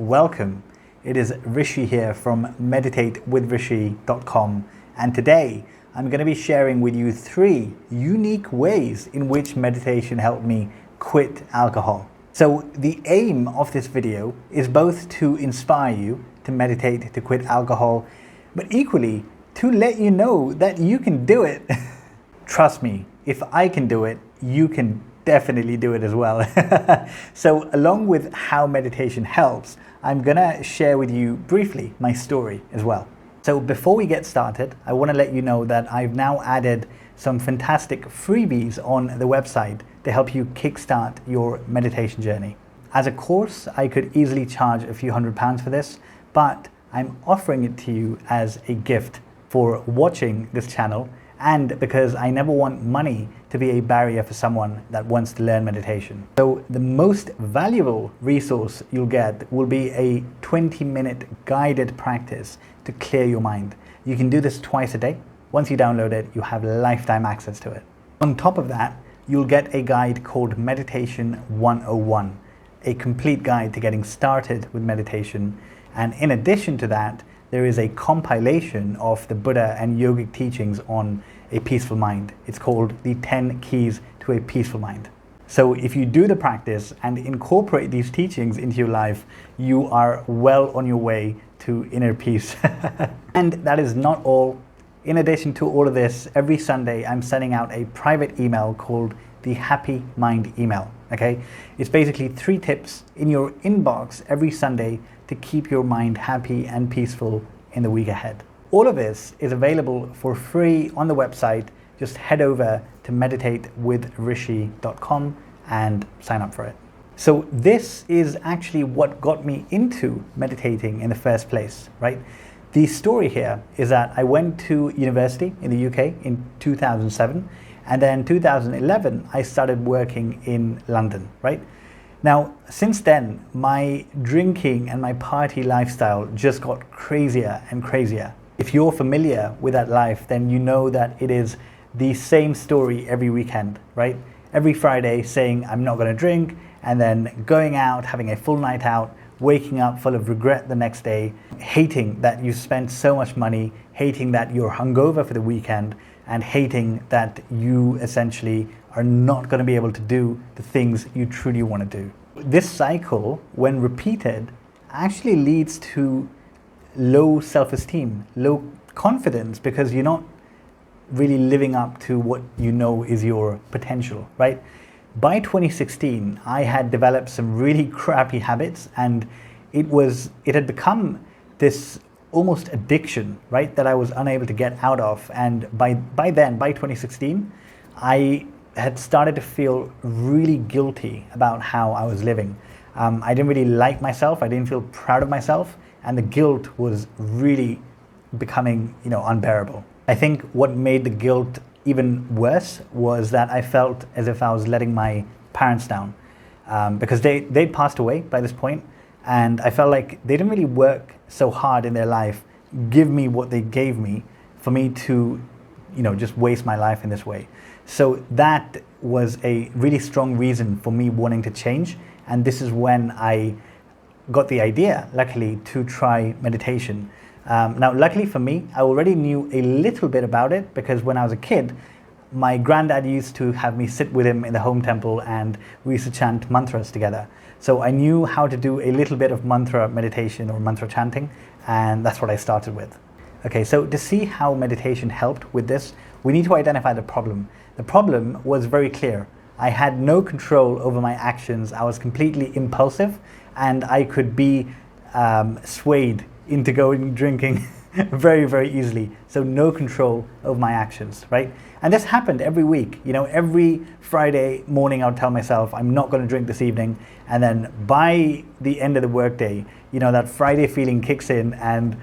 welcome. It is Rishi here from meditatewithrishi.com, and today I'm going to be sharing with you 3 unique ways in which meditation helped me quit alcohol. So the aim of this video is both to inspire you to meditate, to quit alcohol, but equally to let you know that you can do it. Trust me, if I can do it, you can definitely do it as well. So along with how meditation helps, I'm gonna share with you briefly my story as well. So before we get started, I want to let you know that I've now added some fantastic freebies on the website to help you kickstart your meditation journey. As a course, I could easily charge a few £100 for this, but I'm offering it to you as a gift for watching this channel, and because I never want money to be a barrier for someone that wants to learn meditation. So the most valuable resource you'll get will be a 20-minute guided practice to clear your mind. You can do this twice a day. Once you download it, you have lifetime access to it. On top of that, you'll get a guide called Meditation 101, a complete guide to getting started with meditation. And in addition to that, there is a compilation of the Buddha and yogic teachings on a peaceful mind. It's called the 10 Keys to a Peaceful Mind. So if you do the practice and incorporate these teachings into your life, you are well on your way to inner peace. And that is not all. In addition to all of this, every Sunday I'm sending out a private email called the Happy Mind email. Okay, it's basically 3 tips in your inbox every Sunday to keep your mind happy and peaceful in the week ahead. All of this is available for free on the website. Just head over to meditatewithrishi.com and sign up for it. So this is actually what got me into meditating in the first place, right? The story here is that I went to university in the UK in 2007, and then 2011 I started working in London, right? Now, since then, my drinking and my party lifestyle just got crazier and crazier. If you're familiar with that life, then you know that it is the same story every weekend, right? Every Friday saying, I'm not going to drink, and then going out, having a full night out, waking up full of regret the next day, hating that you spent so much money, hating that you're hungover for the weekend, and hating that you essentially are not going to be able to do the things you truly want to do. This cycle, when repeated, actually leads to low self-esteem, low confidence, because you're not really living up to what you know is your potential, right? By 2016, I had developed some really crappy habits, and it had become this almost addiction, right, that I was unable to get out of. And by 2016, I had started to feel really guilty about how I was living. I didn't really like myself. I didn't feel proud of myself, and the guilt was really becoming, unbearable. I think what made the guilt even worse was that I felt as if I was letting my parents down, because they'd passed away by this point, and I felt like they didn't really work so hard in their life, give me what they gave me, for me to, just waste my life in this way. So that was a really strong reason for me wanting to change, and this is when I got the idea, luckily, to try meditation. Now, luckily for me, I already knew a little bit about it, because when I was a kid, my granddad used to have me sit with him in the home temple, and we used to chant mantras together. So I knew how to do a little bit of mantra meditation or mantra chanting, and that's what I started with. Okay, so to see how meditation helped with this, we need to identify the problem. The problem was very clear. I had no control over my actions. I was completely impulsive, and I could be swayed into going drinking very, very easily. So no control over my actions, right? And this happened every week. Every Friday morning I would tell myself, I'm not going to drink this evening. And then by the end of the workday, that Friday feeling kicks in, and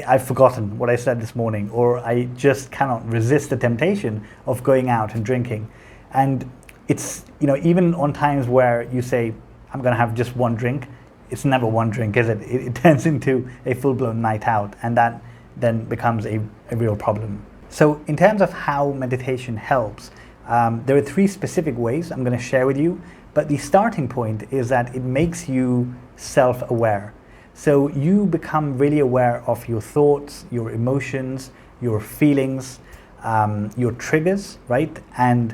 I've forgotten what I said this morning, or I just cannot resist the temptation of going out and drinking. And it's, even on times where you say, I'm going to have just one drink, it's never one drink, is it? It turns into a full-blown night out, and that then becomes a real problem. So in terms of how meditation helps, there are 3 specific ways I'm going to share with you, but the starting point is that it makes you self-aware. So you become really aware of your thoughts, your emotions, your feelings, your triggers, right? And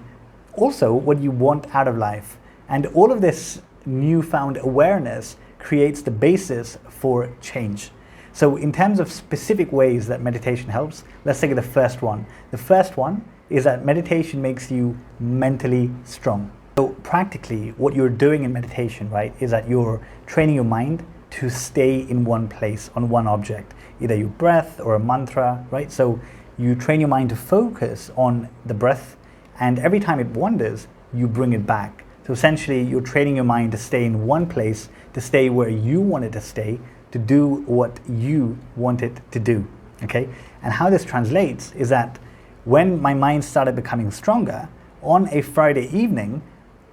also what you want out of life. And all of this newfound awareness creates the basis for change. So in terms of specific ways that meditation helps, let's take the first one. The first one is that meditation makes you mentally strong. So practically what you're doing in meditation, right, is that you're training your mind to stay in one place, on one object, either your breath or a mantra, right? So you train your mind to focus on the breath, and every time it wanders, you bring it back. So essentially, you're training your mind to stay in one place, to stay where you want it to stay, to do what you want it to do, okay? And how this translates is that when my mind started becoming stronger, on a Friday evening,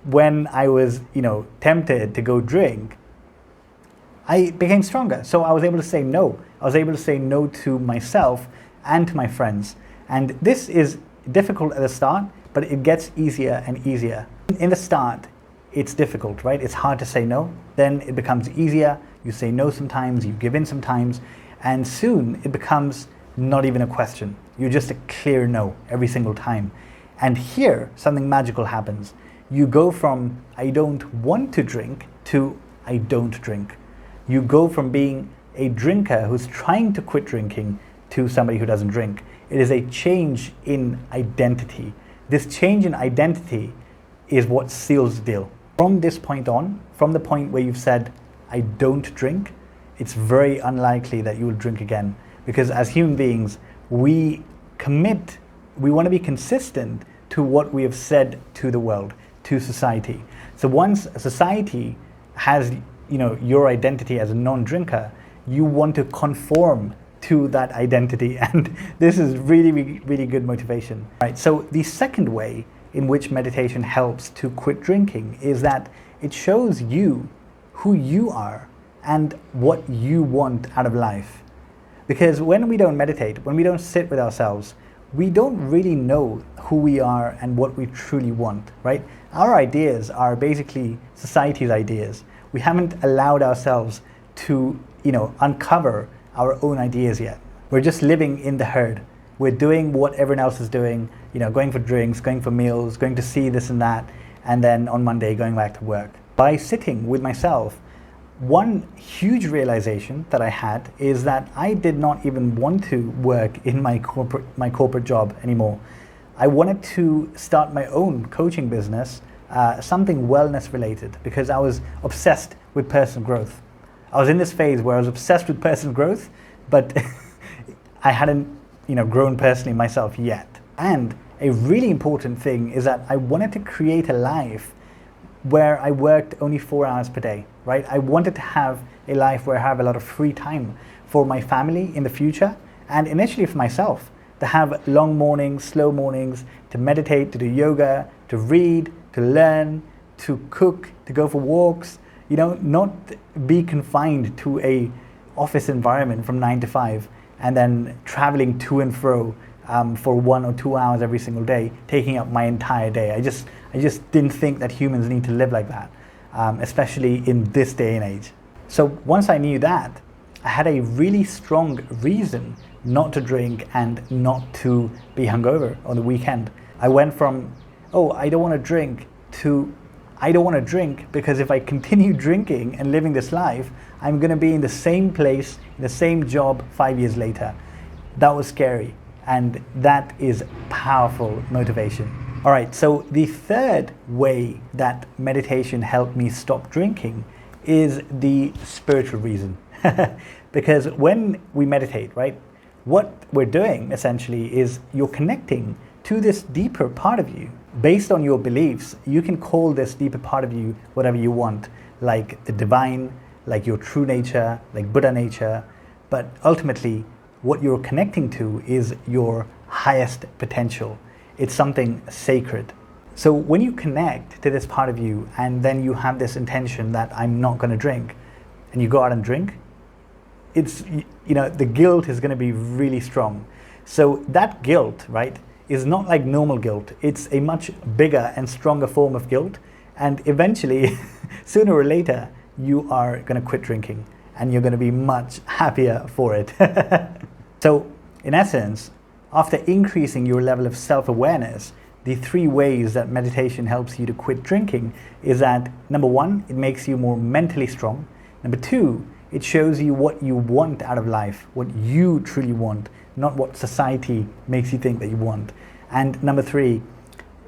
when I was, tempted to go drink, I became stronger. So I was able to say no. I was able to say no to myself and to my friends. And this is difficult at the start, but it gets easier and easier. In the start, it's difficult, right? It's hard to say no. Then it becomes easier. You say no sometimes, you give in sometimes, and soon it becomes not even a question. You're just a clear no every single time. And here, something magical happens. You go from I don't want to drink to I don't drink. You go from being a drinker who's trying to quit drinking to somebody who doesn't drink. It is a change in identity. This change in identity is what seals the deal. From this point on, from the point where you've said, I don't drink, it's very unlikely that you will drink again. Because as human beings, we want to be consistent to what we have said to the world, to society. So once society has, your identity as a non-drinker, you want to conform to that identity, and this is really, really good motivation. Right. So the second way in which meditation helps to quit drinking is that it shows you who you are and what you want out of life. Because when we don't meditate, when we don't sit with ourselves, we don't really know who we are and what we truly want, right? Our ideas are basically society's ideas. We haven't allowed ourselves to, uncover our own ideas yet. We're just living in the herd. We're doing what everyone else is doing, going for drinks, going for meals, going to see this and that, and then on Monday going back to work. By sitting with myself, one huge realization that I had is that I did not even want to work in my corporate job anymore. I wanted to start my own coaching business, something wellness related, because I was obsessed with personal growth. I was in this phase where I was obsessed with personal growth, but I hadn't, grown personally myself yet. And a really important thing is that I wanted to create a life where I worked only 4 hours per day, right? I wanted to have a life where I have a lot of free time for my family in the future, and initially for myself, to have long mornings, slow mornings, to meditate, to do yoga, to read, to learn, to cook, to go for walks, not be confined to a office environment from 9 to 5 and then traveling to and fro for 1 or 2 hours every single day, taking up my entire day. I just didn't think that humans need to live like that, especially in this day and age. So once I knew that, I had a really strong reason not to drink and not to be hungover on the weekend. I went from, I don't want to drink, to I don't want to drink because if I continue drinking and living this life, I'm going to be in the same place, in the same job 5 years later. That was scary, and that is powerful motivation. All right, so the third way that meditation helped me stop drinking is the spiritual reason. Because when we meditate, right, what we're doing essentially is you're connecting to this deeper part of you. Based on your beliefs, you can call this deeper part of you whatever you want, like the divine, like your true nature, like Buddha nature. But ultimately, what you're connecting to is your highest potential. It's something sacred. So when you connect to this part of you and then you have this intention that I'm not going to drink, and you go out and drink, it's, the guilt is going to be really strong. So that guilt, right, is not like normal guilt. It's a much bigger and stronger form of guilt. And eventually, sooner or later, you are going to quit drinking. and you're going to be much happier for it. So, in essence, after increasing your level of self-awareness, the 3 ways that meditation helps you to quit drinking is that, number 1, it makes you more mentally strong. Number 2, it shows you what you want out of life, what you truly want, not what society makes you think that you want. And number 3,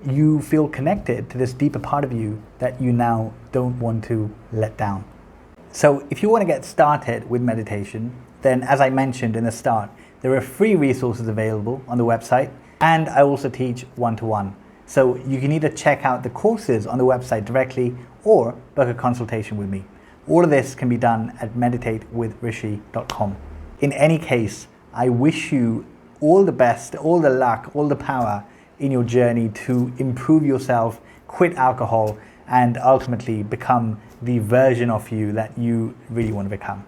you feel connected to this deeper part of you that you now don't want to let down. So if you want to get started with meditation, then as I mentioned in the start, there are free resources available on the website, and I also teach one-to-one. So you can either check out the courses on the website directly or book a consultation with me. All of this can be done at meditatewithrishi.com. In any case, I wish you all the best, all the luck, all the power in your journey to improve yourself, quit alcohol, and ultimately become the version of you that you really want to become.